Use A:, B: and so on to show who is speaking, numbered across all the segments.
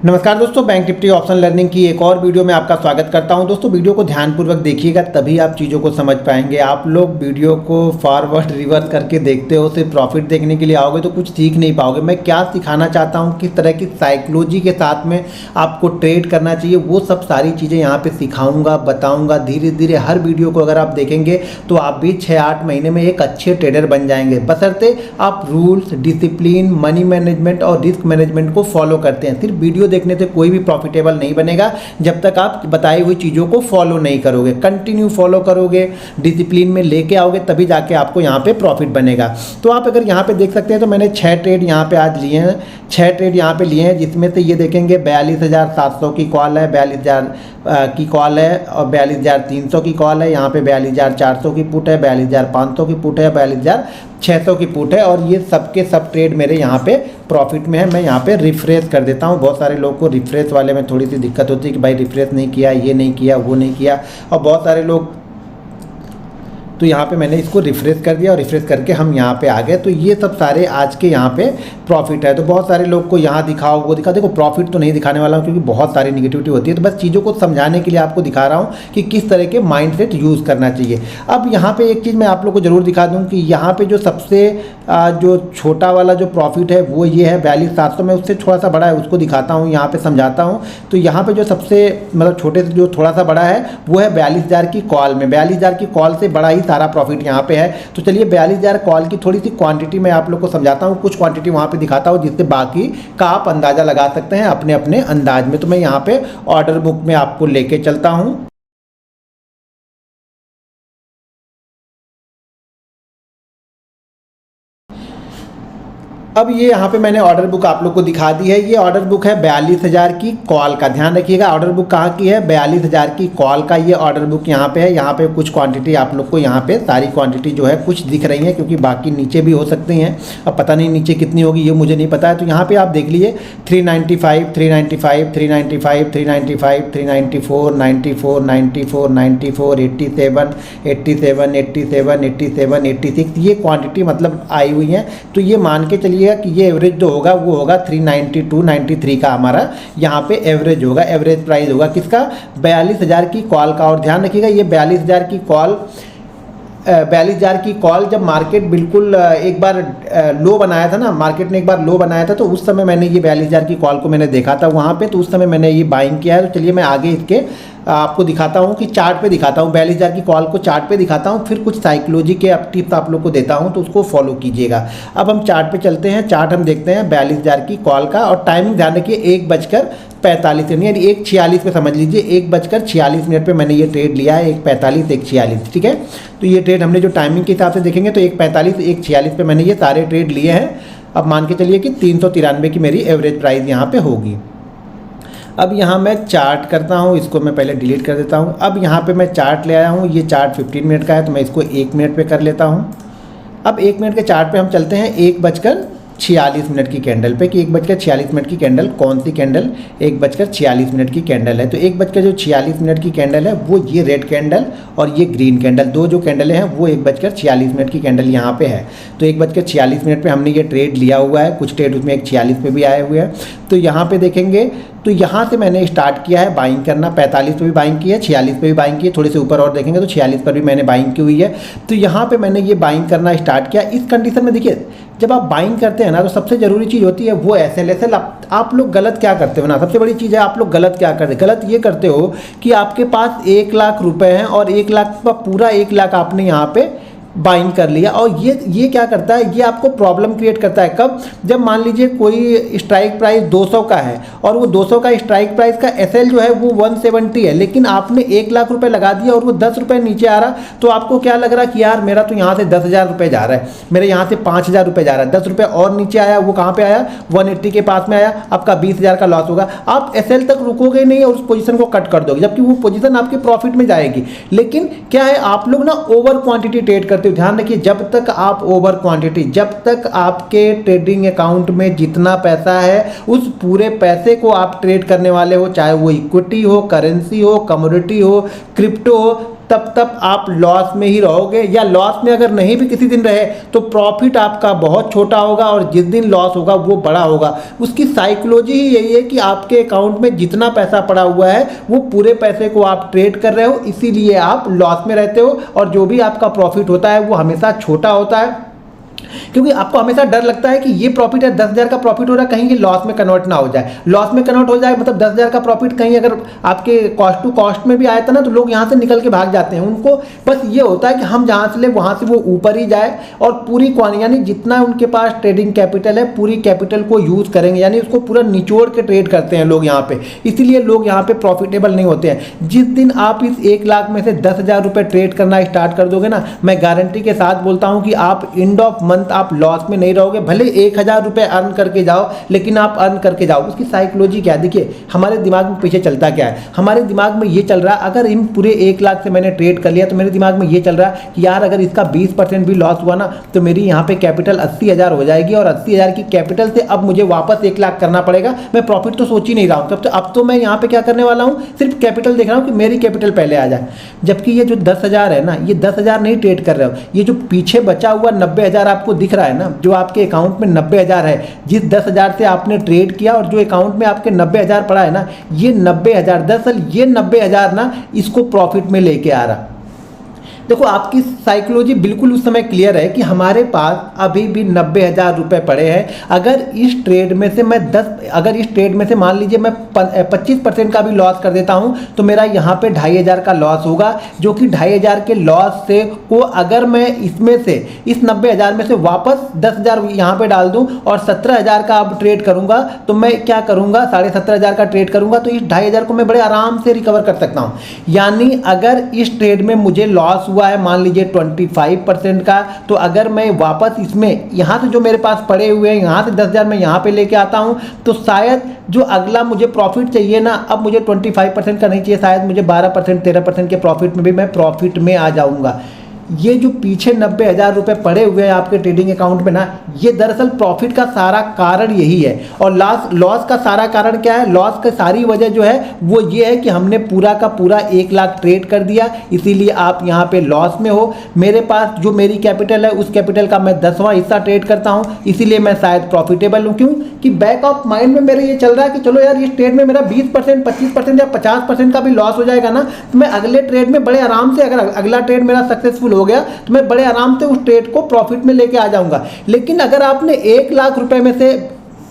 A: नमस्कार दोस्तों, bank Nifty option learning की एक और वीडियो में आपका स्वागत करता हूं। दोस्तों वीडियो को ध्यानपूर्वक देखिएगा, तभी आप चीज़ों को समझ पाएंगे। आप लोग वीडियो को फॉरवर्ड रिवर्स करके देखते हो, सिर्फ प्रॉफिट देखने के लिए आओगे तो कुछ सीख नहीं पाओगे। मैं क्या सिखाना चाहता हूं, किस तरह की साइकोलॉजी के साथ में आपको ट्रेड करना चाहिए, वो सब सारी चीज़ें यहाँ पर सिखाऊँगा, बताऊँगा। धीरे धीरे हर वीडियो को अगर आप देखेंगे तो आप भी 6-8 महीने में एक अच्छे ट्रेडर बन जाएंगे, बशर्ते आप रूल्स, डिसिप्लिन, मनी मैनेजमेंट और रिस्क मैनेजमेंट को फॉलो करते हैं। सिर्फ वीडियो देखने से कोई भी प्रॉफिटेबल नहीं बनेगा जब तक आप बताई हुई चीज़ों को फॉलो नहीं करोगे। कंटिन्यू फॉलो करोगे, डिसिप्लिन में लेके आओगे, तभी जाके आपको यहाँ पे प्रॉफिट बनेगा। तो आप अगर यहाँ पे देख सकते हैं तो मैंने 6 ट्रेड यहाँ पे आज लिए हैं, 6 ट्रेड यहाँ पे लिए हैं, जिसमें से ये देखेंगे 42,700 की कॉल है, 42,000 की कॉल है और 42,300 की कॉल है। यहाँ पे 42,400 की पुट है, 42,500 की पुट है, 42,600 की पुट है। और ये सबके सब ट्रेड मेरे यहाँ पे प्रॉफिट में है। मैं यहाँ पे रिफ्रेश कर देता हूँ। बहुत सारे लोग को रिफ्रेश वाले में थोड़ी सी दिक्कत होती है कि भाई रिफ्रेश नहीं किया, ये नहीं किया, वो नहीं किया। और बहुत सारे लोग, तो यहाँ पे मैंने इसको रिफ्रेश कर दिया और रिफ्रेश करके हम यहाँ पे आ गए। तो ये सब सारे आज के यहाँ पे प्रॉफिट है। तो बहुत सारे लोग को यहाँ दिखाओ, वो दिखा, देखो प्रॉफिट तो नहीं दिखाने वाला हूँ क्योंकि बहुत सारी निगेटिविटी होती है। तो बस चीज़ों को समझाने के लिए आपको दिखा रहा हूँ कि किस तरह के माइंडसेट यूज़ करना चाहिए। अब यहाँ पे एक चीज़ मैं आप लोग को ज़रूर दिखा दूँ कि यहाँ पे जो सबसे जो छोटा वाला जो प्रॉफिट है वो ये है 42,700 में, उससे थोड़ा सा बड़ा है, उसको दिखाता हूँ, यहाँ पे समझाता हूँ। तो यहाँ पे जो सबसे मतलब छोटे से जो थोड़ा सा बड़ा है वो है 42,000 की कॉल में। 42,000 की कॉल से बड़ा ही सारा प्रॉफिट यहाँ पे है। तो चलिए 42,000 कॉल की थोड़ी सी क्वांटिटी मैं आप लोग को समझाता हूँ, कुछ क्वांटिटी वहाँ पे दिखाता हूँ जिससे बाकी का आप अंदाज़ा लगा सकते हैं अपने अपने अंदाज में। तो मैं यहाँ पे ऑर्डर बुक में आपको लेके चलता हूँ। अब ये यहाँ पे मैंने ऑर्डर बुक आप लोग को दिखा दी है। ये ऑर्डर बुक है 42,000 की कॉल का। ध्यान रखिएगा, ऑर्डर बुक कहाँ की है, 42,000 की कॉल का ये ऑर्डर बुक यहाँ पे है। यहाँ पे कुछ क्वांटिटी आप लोग को यहाँ पे सारी क्वांटिटी जो है कुछ दिख रही है, क्योंकि बाकी नीचे भी हो सकती हैं। अब पता नहीं नीचे कितनी होगी, ये मुझे नहीं पता है। तो यहाँ पर आप देख लीजिए 395, 395, 395, 395, 394, 94, 94, 94, 87, 87, 87, 87, 86 ये क्वांटिटी मतलब आई हुई है। तो ये मान के चलिए कि ये एवरेज जो होगा वो होगा 392, 93 का हमारा यहाँ पे एवरेज होगा। एवरेज प्राइस होगा किसका, 42,000 की कॉल का। और ध्यान रखिएगा ये 42,000 की कॉल, 42,000 की कॉल जब मार्केट बिल्कुल एक बार लो बनाया था ना, मार्केट ने एक बार लो बनाया था, तो उस समय मैंने ये 42,000 की कॉल को मैंने देखा था वहाँ पे। तो उस समय मैंने ये बाइंग किया है। तो चलिए मैं आगे इसके आपको दिखाता हूँ कि चार्ट पे दिखाता हूँ, 42,000 की कॉल को चार्ट पे दिखाता हूँ, फिर कुछ साइकोलॉजी के टिप्स आप लोग को देता हूँ, तो उसको फॉलो कीजिएगा। अब हम चार्ट पे चलते हैं। चार्ट हम देखते हैं 42,000 की कॉल का। और टाइमिंग ध्यान रखिए 1:45 यानी 1:46 पे समझ लीजिए, 1:46 पे मैंने ये ट्रेड लिया है। 1:45, 1:46, ठीक है। तो ये ट्रेड हमने जो टाइमिंग के हिसाब से देखेंगे तो 1:45, 1:46 पे मैंने ये सारे ट्रेड लिए हैं। अब मान के चलिए कि 393 की मेरी एवरेज प्राइस यहाँ पे होगी। अब यहाँ मैं चार्ट करता हूँ, इसको मैं पहले डिलीट कर देता हूँ। अब यहाँ पे मैं चार्ट ले आया हूँ, ये चार्ट 15 मिनट का है, तो मैं इसको 1 मिनट पे कर लेता हूँ। अब 1 मिनट के चार्ट पे हम चलते हैं 1:46 की कैंडल पे कि 1:46 की कैंडल कौन सी कैंडल, 1:46 की कैंडल है। तो 1:46 की कैंडल है वो ये रेड कैंडल और ये ग्रीन कैंडल, दो जो कैंडल हैं वो 1:46 की कैंडल यहाँ पे है। तो 1:46 पे हमने ये ट्रेड लिया हुआ है। कुछ ट्रेड उसमें 1:46 पे भी आए हुए हैं। तो यहाँ पे देखेंगे तो यहाँ से मैंने स्टार्ट किया है बाइंग करना। 45 पे भी बाइंग की है, 46 पे भी बाइंग की है, थोड़े से ऊपर और देखेंगे तो 46 पर भी मैंने बाइंग की हुई है। तो यहाँ पे मैंने ये बाइंग करना स्टार्ट किया। इस कंडीशन में देखिए, जब आप बाइंग करते हैं ना तो सबसे ज़रूरी चीज़ होती है वो SL। आप लोग गलत क्या करते हो ना, सबसे बड़ी चीज़ है आप लोग गलत क्या करते, गलत ये करते हो कि आपके पास 1 लाख रुपए हैं और 1 लाख का पूरा 1 लाख आपने यहाँ पे बाइंग कर लिया। और ये क्या करता है, ये आपको प्रॉब्लम क्रिएट करता है। कब, जब मान लीजिए कोई स्ट्राइक प्राइस 200 का है और वो 200 का स्ट्राइक प्राइस का SL जो है वो 170 है, लेकिन आपने 1 लाख रुपए लगा दिया और वो 10 रुपये नीचे आ रहा, तो आपको क्या लग रहा कि यार मेरा तो यहाँ से 10,000 रुपये जा रहा है, मेरे यहाँ से 5,000 रुपये जा रहा है, 10 रुपये और नीचे आया, वो कहाँ पे आया, 180 के पास में आया, आपका 20,000 का लॉस होगा। आप SL तक रुकोगे नहीं और उस पोजीशन को कट कर दोगे, जबकि वो पोजीशन आपके प्रॉफिट में जाएगी। लेकिन क्या है, आप लोग ना ओवर क्वांटिटी ट्रेड करते हो। ध्यान रखिए, जब तक आप ओवर क्वांटिटी, जब तक आपके ट्रेडिंग अकाउंट में जितना पैसा है उस पूरे पैसे को आप ट्रेड करने वाले हो, चाहे वो इक्विटी हो, करेंसी हो, कमोडिटी हो, क्रिप्टो हो, तब तक आप लॉस में ही रहोगे, या लॉस में अगर नहीं भी किसी दिन रहे तो प्रॉफिट आपका बहुत छोटा होगा और जिस दिन लॉस होगा वो बड़ा होगा। उसकी साइकोलॉजी ही यही है कि आपके अकाउंट में जितना पैसा पड़ा हुआ है वो पूरे पैसे को आप ट्रेड कर रहे हो, इसीलिए आप लॉस में रहते हो और जो भी आपका प्रॉफिट होता है वो हमेशा छोटा होता है, क्योंकि आपको हमेशा डर लगता है कि ये प्रॉफिट है, 10,000 का प्रॉफिट हो रहा है, कहीं ये लॉस में कन्वर्ट ना हो जाए। लॉस में कन्वर्ट हो जाए मतलब 10,000 का प्रॉफिट कहीं अगर आपके कॉस्ट टू कॉस्ट में भी आया था ना, तो लोग यहाँ से निकल के भाग जाते हैं। उनको बस ये होता है कि हम जहाँ से ले वहाँ से वो ऊपर ही जाए और पूरी क्वांटिटी यानी जितना उनके पास ट्रेडिंग कैपिटल है पूरी कैपिटल को यूज़ करेंगे, यानी उसको पूरा निचोड़ के ट्रेड करते हैं लोग यहाँ पे, इसीलिए लोग यहाँ पे प्रॉफिटेबल नहीं होते हैं। जिस दिन आप इस 1 लाख में से 10,000 रुपये ट्रेड करना स्टार्ट कर दोगे ना, मैं गारंटी के साथ बोलता हूँ कि आप एंड ऑफ मंथ आप लॉस में नहीं रहोगे। भले 1,000 रुपये अर्न करके जाओ, लेकिन आप अर्न करके जाओ। उसकी साइकोलॉजी क्या है, देखिए हमारे दिमाग में पीछे चलता क्या है। हमारे दिमाग में ये चल रहा है, अगर इन पूरे 1 लाख से मैंने ट्रेड कर लिया तो मेरे दिमाग में ये चल रहा है कि यार अगर इसका 20% भी लॉस हुआ ना तो मेरी यहाँ पे कैपिटल 80,000 हो जाएगी और 80,000 की कैपिटल से अब मुझे वापस 1 लाख करना पड़ेगा। मैं प्रॉफिट तो सोच ही नहीं रहा हूँ, अब तो मैं यहाँ पे क्या करने वाला हूँ, सिर्फ कैपिटल देख रहा हूँ कि मेरी कैपिटल पहले आ जाए। जबकि ये जो 10,000 है ना, ये 10,000 नहीं ट्रेड कर रहे हो, ये जो पीछे बचा हुआ 90,000 आपको दिख रहा है ना, जो आपके अकाउंट में 90,000 है, जिस 10,000 से आपने ट्रेड किया और जो अकाउंट में आपके 90,000 पड़ा है ना, ये 90,000 दरअसल ये 90,000 ना इसको प्रॉफिट में लेके आ रहा। देखो आपकी साइकोलॉजी बिल्कुल उस समय क्लियर है कि हमारे पास अभी भी 90,000 रुपये पड़े हैं। अगर इस ट्रेड में से मैं अगर इस ट्रेड में से मान लीजिए मैं 25% का भी लॉस कर देता हूं तो मेरा यहाँ पे 2,500 का लॉस होगा, जो कि 2,500 के लॉस से को अगर मैं इसमें से इस 90,000 में से वापस 10,000 यहाँ पे डाल दूँ और 17,000 का अब ट्रेड करूँगा तो मैं क्या करूँगा, 17,500 का ट्रेड करूँगा तो इस 2,500 को मैं बड़े आराम से रिकवर कर सकता हूँ। यानी अगर इस ट्रेड में मुझे लॉस हुआ है मान लीजिए 25% का, तो अगर मैं वापस इसमें यहाँ से जो मेरे पास पड़े हुए हैं यहाँ से 10,000 मैं यहाँ पे लेके आता हूँ तो शायद जो अगला मुझे प्रॉफिट चाहिए ना, अब मुझे 25% का नहीं चाहिए, शायद मुझे 12% 13% के प्रॉफिट में भी मैं प्रॉफिट में आ जाऊँगा। ये जो पीछे 90,000 रुपये पड़े हुए हैं आपके ट्रेडिंग अकाउंट में ना, ये दरअसल प्रॉफिट का सारा कारण यही है। और लॉस का सारा कारण क्या है, लॉस की सारी वजह जो है वो ये है कि हमने पूरा का पूरा 1 लाख ट्रेड कर दिया, इसीलिए आप यहाँ पे लॉस में हो। मेरे पास जो मेरी कैपिटल है उस कैपिटल का मैं 10वां हिस्सा ट्रेड करता हूँ, इसीलिए मैं शायद प्रॉफिटेबल हूँ। क्यों कि बैक ऑफ माइंड में मेरे ये चल रहा है कि चलो यार इस ट्रेड में मेरा 20% 25% या 50% का भी लॉस हो जाएगा ना, तो मैं अगले ट्रेड में बड़े आराम से, अगर अगला ट्रेड मेरा सक्सेसफुल हो गया तो मैं बड़े आराम से उस ट्रेड को प्रॉफिट में लेके आ जाऊंगा। लेकिन अगर आपने 1 लाख रुपए में से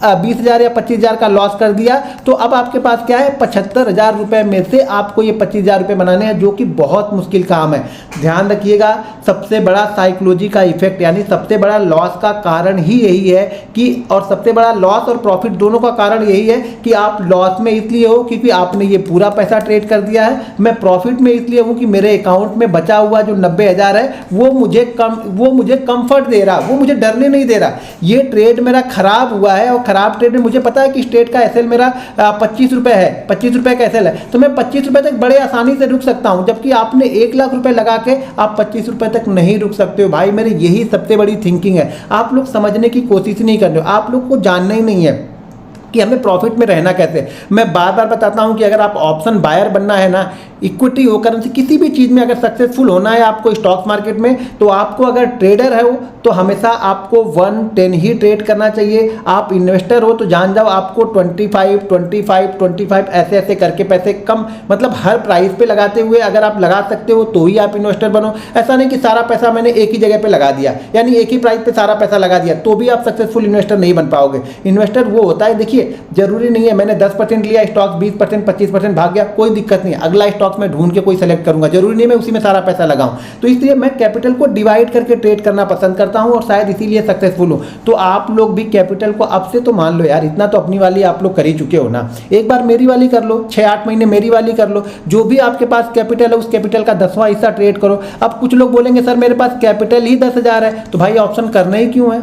A: 20,000 या 25,000 का लॉस कर दिया तो अब आपके पास क्या है, 75,000 रुपये में से आपको ये 25,000 रुपये बनाने हैं, जो कि बहुत मुश्किल काम है। ध्यान रखिएगा, सबसे बड़ा साइकोलॉजी का इफेक्ट यानी सबसे बड़ा लॉस का कारण ही यही है कि, और सबसे बड़ा लॉस और प्रॉफिट दोनों का कारण यही है कि आप लॉस में इसलिए हो क्योंकि आपने ये पूरा पैसा ट्रेड कर दिया है। मैं प्रॉफिट में इसलिए हूँ कि मेरे अकाउंट में बचा हुआ जो 90,000 है वो मुझे कंफर्ट दे रहा, वो मुझे डरने नहीं दे रहा। ये ट्रेड मेरा खराब हुआ है और खराब ट्रेड में मुझे पता है कि इस ट्रेड का एसएल मेरा 25 रुपये है, 25 रुपये का एसएल है, तो मैं 25 रुपये तक बड़े आसानी से रुक सकता हूं। जबकि आपने 1 लाख रुपए लगा के आप 25 रुपये तक नहीं रुक सकते हो। भाई मेरी यही सबसे बड़ी थिंकिंग है। आप लोग समझने की कोशिश नहीं कर रहे हो, आप लोग को जानना ही नहीं है कि हमें प्रॉफिट में रहना कैसे। मैं बार बार बताता हूं कि अगर आप ऑप्शन बायर बनना है ना, इक्विटी हो करेंसी किसी भी चीज़ में अगर सक्सेसफुल होना है आपको स्टॉक मार्केट में, तो आपको अगर ट्रेडर है हो तो हमेशा आपको 1-10 ही ट्रेड करना चाहिए। आप इन्वेस्टर हो तो जान जाओ आपको 25 ऐसे ऐसे करके पैसे कम, मतलब हर प्राइस पे लगाते हुए अगर आप लगा सकते हो तो ही आप इन्वेस्टर बनो। ऐसा नहीं कि सारा पैसा मैंने एक ही जगह पे लगा दिया, यानी एक ही प्राइस पे सारा पैसा लगा दिया तो भी आप सक्सेसफुल इन्वेस्टर नहीं बन पाओगे। इन्वेस्टर वो होता है, देखिए जरूरी नहीं है मैंने 10% लिया स्टॉक 20% 25% भाग गया, कोई दिक्कत नहीं है, अगला स्टॉक में ढूंढ के कोई सेलेक्ट करूंगा, जरूरी नहीं मैं उसी में सारा पैसा लगाऊं। तो इसलिए मैं कैपिटल को डिवाइड करके ट्रेड करना पसंद करता हूं और शायद इसीलिए सक्सेसफुल हूं। तो आप लोग भी कैपिटल को अब से तो मान लो यार, इतना तो अपनी वाली आप लोग कर ही चुके हो ना, एक बार मेरी वाली कर लो, 6-8 महीने मेरी वाली कर लो। जो भी आपके पास कैपिटल है उस कैपिटल का 10वां हिस्सा ट्रेड करो। अब कुछ लोग बोलेंगे सर मेरे पास कैपिटल ही 10,000 है, तो भाई ऑप्शन करना ही क्यों है।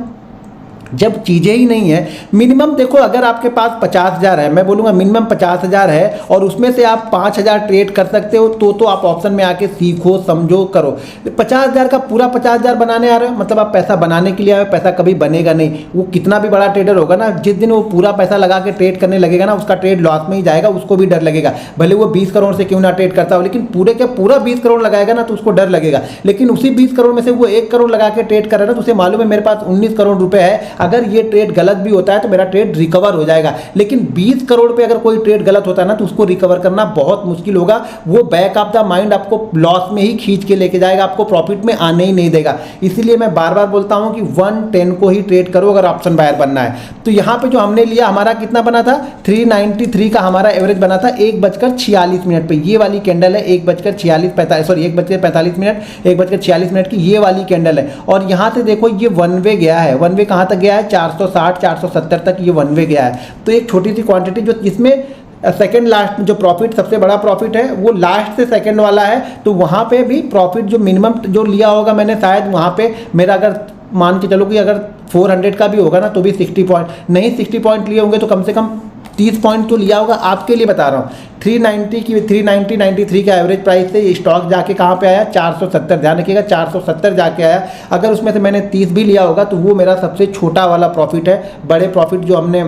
A: जब चीज़ें ही नहीं है, मिनिमम देखो अगर आपके पास 50,000 है, मैं बोलूँगा मिनिमम 50,000 है और उसमें से आप 5,000 ट्रेड कर सकते हो तो आप ऑप्शन में आके सीखो, समझो, करो। 50,000 का पूरा 50,000 बनाने आ रहे हो, मतलब आप पैसा बनाने के लिए आए हो, पैसा कभी बनेगा नहीं। वो कितना भी बड़ा ट्रेडर होगा ना, जिस दिन वो पूरा पैसा लगा के ट्रेड करने लगेगा ना, उसका ट्रेड लॉस में ही जाएगा, उसको भी डर लगेगा। भले वो 20 करोड़ से क्यों ना ट्रेड करता हो, लेकिन पूरे के पूरा 20 करोड़ लगाएगा ना तो उसको डर लगेगा। लेकिन उसी 20 करोड़ में से वो 1 करोड़ लगा के ट्रेड कर रहा है ना, तो उसे मालूम है मेरे पास 19 करोड़ रुपए है, अगर ये ट्रेड गलत भी होता है तो मेरा ट्रेड रिकवर हो जाएगा। लेकिन 20 करोड़ पे अगर कोई ट्रेड गलत होता है ना तो उसको रिकवर करना बहुत मुश्किल होगा। वो बैक ऑफ द माइंड आपको लॉस में ही खींच के लेके जाएगा, आपको प्रॉफिट में आने ही नहीं देगा। इसीलिए मैं बार बार बोलता हूं कि 110 को ही ट्रेड करो अगर ऑप्शन बायर बनना है। तो यहां पे जो हमने लिया, हमारा कितना बना था, 393 का हमारा एवरेज बना था 1:46 पे। ये वाली कैंडल है 1:46 की ये वाली कैंडल है। और यहां से देखो ये वन वे गया है, वन वे कहां तक गया है, 460 470 तक ये वन वे गया है। तो एक छोटी सी क्वांटिटी जो जिसमें सेकंड लास्ट जो प्रॉफिट सबसे बड़ा प्रॉफिट है वो लास्ट से सेकंड वाला है, तो वहाँ पे भी प्रॉफिट जो मिनिमम जो लिया होगा मैंने, शायद वहाँ पे मेरा अगर मान के चलो कि अगर 400 का भी होगा ना तो भी 60 पॉइंट नहीं, 60 पॉइंट लिए होंगे तो कम से कम 30 पॉइंट तो लिया होगा। आपके लिए बता रहा हूँ 393 का एवरेज प्राइस से ये स्टॉक जाके कहाँ पे आया, 470। ध्यान रखिएगा 470 जाके आया। अगर उसमें से मैंने 30 भी लिया होगा तो वो मेरा सबसे छोटा वाला प्रॉफिट है। बड़े प्रॉफिट जो हमने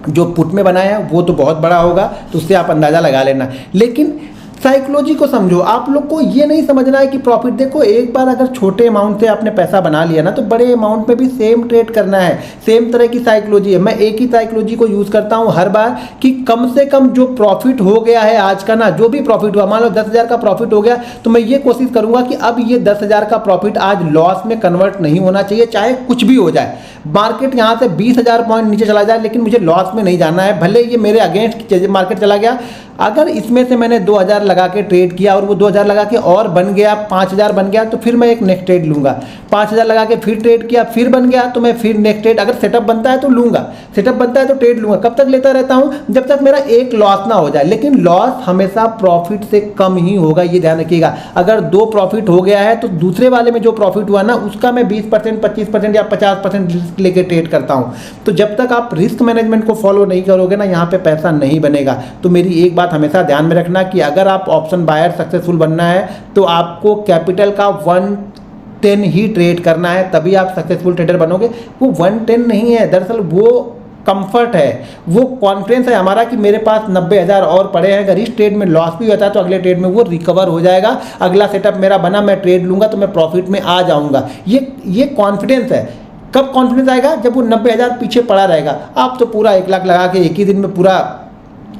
A: जो पुट में बनाया है वो तो बहुत बड़ा होगा, तो उससे आप अंदाज़ा लगा लेना। लेकिन साइकोलॉजी को समझो, आप लोग को ये नहीं समझना है कि प्रॉफिट, देखो एक बार अगर छोटे अमाउंट से आपने पैसा बना लिया ना तो बड़े अमाउंट में भी सेम ट्रेड करना है। सेम तरह की साइकोलॉजी है। मैं एक ही साइकोलॉजी को यूज़ करता हूँ हर बार कि कम से कम जो प्रॉफिट हो गया है आज का ना, जो भी प्रॉफिट हुआ, मान लो 10,000 का प्रॉफिट हो गया तो मैं ये कोशिश करूँगा कि अब ये 10,000 का प्रॉफिट आज लॉस में कन्वर्ट नहीं होना चाहिए, चाहे कुछ भी हो जाए। मार्केट यहाँ से 20,000 पॉइंट नीचे चला जाए लेकिन मुझे लॉस में नहीं जाना है, भले ये मेरे अगेंस्ट मार्केट चला गया। अगर इसमें से मैंने 2,000 लगा के ट्रेड किया और वो 2,000 लगा के और बन गया, 5,000 बन गया, तो फिर मैं एक नेक्स्ट ट्रेड लूँगा। 5,000 लगा के फिर ट्रेड किया, फिर बन गया, तो मैं फिर नेक्स्ट ट्रेड, अगर सेटअप बनता है तो लूँगा, सेटअप बनता है तो ट्रेड लूँगा। कब तक लेता रहता हूँ, जब तक मेरा एक लॉस ना हो जाए। लेकिन लॉस हमेशा प्रॉफिट से कम ही होगा, ये ध्यान रखिएगा। अगर 2 प्रॉफिट हो गया है तो दूसरे वाले में जो प्रॉफिट हुआ ना उसका मैं 20%, 25% या 50% रिस्क लेके ट्रेड करता हूँ। तो जब तक आप रिस्क मैनेजमेंट को फॉलो नहीं करोगे ना, यहाँ पे पैसा नहीं बनेगा। तो मेरी एक बात हमेशा ध्यान में रखना कि अगर आप ऑप्शन बायर सक्सेसफुल बनना है तो आपको कैपिटल का 110 ही ट्रेड करना है, तभी आप सक्सेसफुल ट्रेडर बनोगे। वो 110 नहीं है, दरअसल वो कंफर्ट है, वो कॉन्फिडेंस है हमारा कि मेरे पास 90,000 और पड़े हैं। अगर इस ट्रेड में लॉस भी होता है तो अगले ट्रेड में वो रिकवर हो जाएगा। अगला सेटअप मेरा बना, मैं ट्रेड लूँगा तो मैं प्रॉफिट में आ जाऊँगा। ये कॉन्फिडेंस है। कब कॉन्फिडेंस आएगा, जब वो 90,000 पीछे पड़ा रहेगा। आप तो पूरा 1 लाख लगा के एक ही दिन में पूरा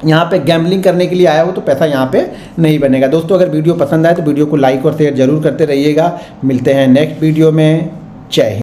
A: यहाँ पे गैम्बलिंग करने के लिए आया हो तो पैसा यहाँ पे नहीं बनेगा। दोस्तों अगर वीडियो पसंद आए तो वीडियो को लाइक और शेयर जरूर करते रहिएगा। मिलते हैं नेक्स्ट वीडियो में। जय हिंद।